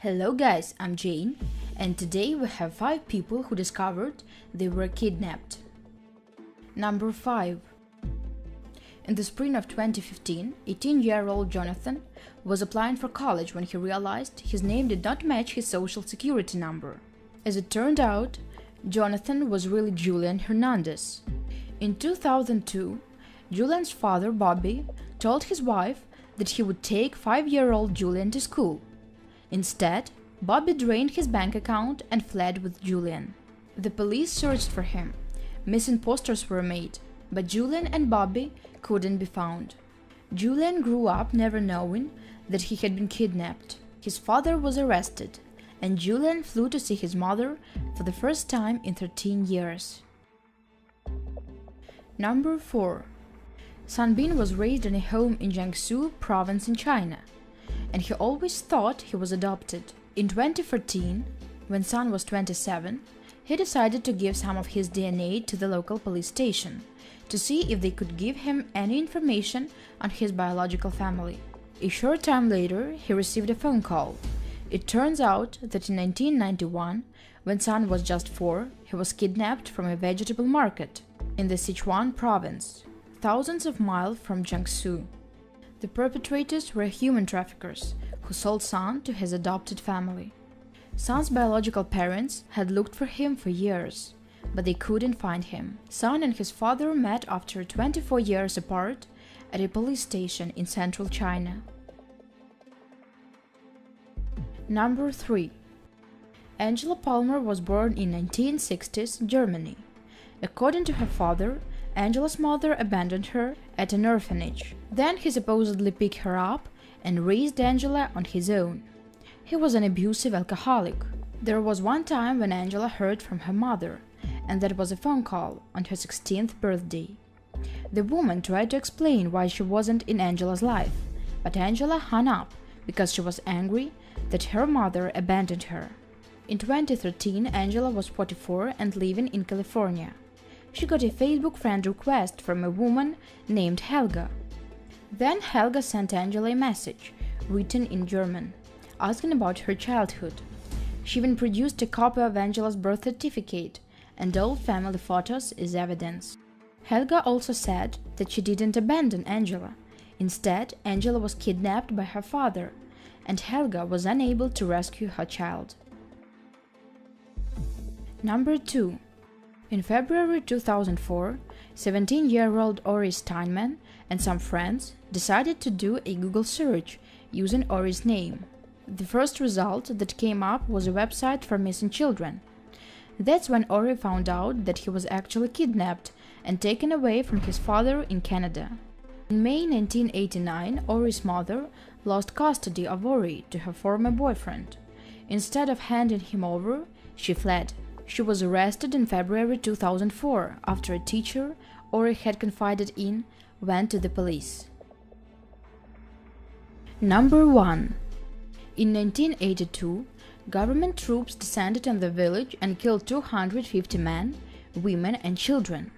Hello guys, I'm Jane, and today we have 5 people who discovered they were kidnapped. Number 5. In the spring of 2015, 18-year-old Jonathan was applying for college when he realized his name did not match his social security number. As it turned out, Jonathan was really Julian Hernandez. In 2002, Julian's father, Bobby, told his wife that he would take 5-year-old Julian to school. Instead, Bobby drained his bank account and fled with Julian. The police searched for him. Missing posters were made, but Julian and Bobby couldn't be found. Julian grew up never knowing that he had been kidnapped. His father was arrested, and Julian flew to see his mother for the first time in 13 years. Number 4. Sanbin was raised in a home in Jiangsu province in China, and he always thought he was adopted. In 2014, when San was 27, he decided to give some of his DNA to the local police station to see if they could give him any information on his biological family. A short time later, he received a phone call. It turns out that in 1991, when San was just 4, he was kidnapped from a vegetable market in the Sichuan province, thousands of miles from Jiangsu. The perpetrators were human traffickers who sold San to his adopted family. San's biological parents had looked for him for years, but they couldn't find him. San and his father met after 24 years apart at a police station in central China. Number 3. Angela Palmer was born in 1960s Germany. According to her father, Angela's mother abandoned her at an orphanage. Then he supposedly picked her up and raised Angela on his own. He was an abusive alcoholic. There was one time when Angela heard from her mother, and that was a phone call on her 16th birthday. The woman tried to explain why she wasn't in Angela's life, but Angela hung up because she was angry that her mother abandoned her. In 2013, Angela was 44 and living in California. She got a Facebook friend request from a woman named Helga. Then Helga sent Angela a message, written in German, asking about her childhood. She even produced a copy of Angela's birth certificate and old family photos as evidence. Helga also said that she didn't abandon Angela. Instead, Angela was kidnapped by her father, and Helga was unable to rescue her child. Number 2. In February 2004, 17-year-old Ori Steinman and some friends decided to do a Google search using Ori's name. The first result that came up was a website for missing children. That's when Ori found out that he was actually kidnapped and taken away from his father in Canada. In May 1989, Ori's mother lost custody of Ori to her former boyfriend. Instead of handing him over, she fled. She was arrested in February 2004 after a teacher Ori had confided in went to the police. Number 1. In 1982, government troops descended on the village and killed 250 men, women and children.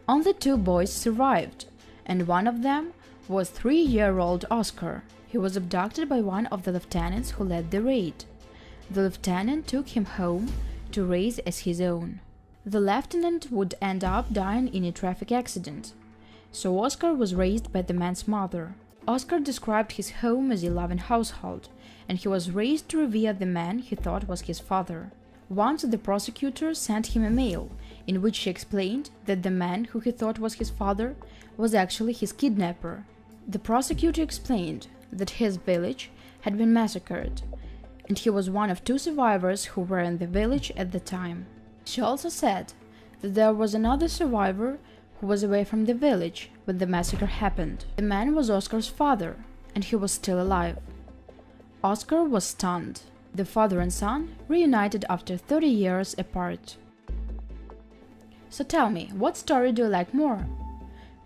Only 2 boys survived, and one of them was 3-year-old Oscar. He was abducted by one of the lieutenants who led the raid. The lieutenant took him home to raise as his own. The lieutenant would end up dying in a traffic accident, so Oscar was raised by the man's mother. Oscar described his home as a loving household, and he was raised to revere the man he thought was his father. Once the prosecutor sent him a mail in which she explained that the man who he thought was his father was actually his kidnapper. The prosecutor explained that his village had been massacred, and he was one of 2 survivors who were in the village at the time. She also said that there was another survivor who was away from the village when the massacre happened. The man was Oscar's father, and he was still alive. Oscar was stunned. The father and son reunited after 30 years apart. So tell me, what story do you like more?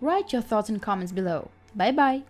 Write your thoughts in comments below. Bye bye!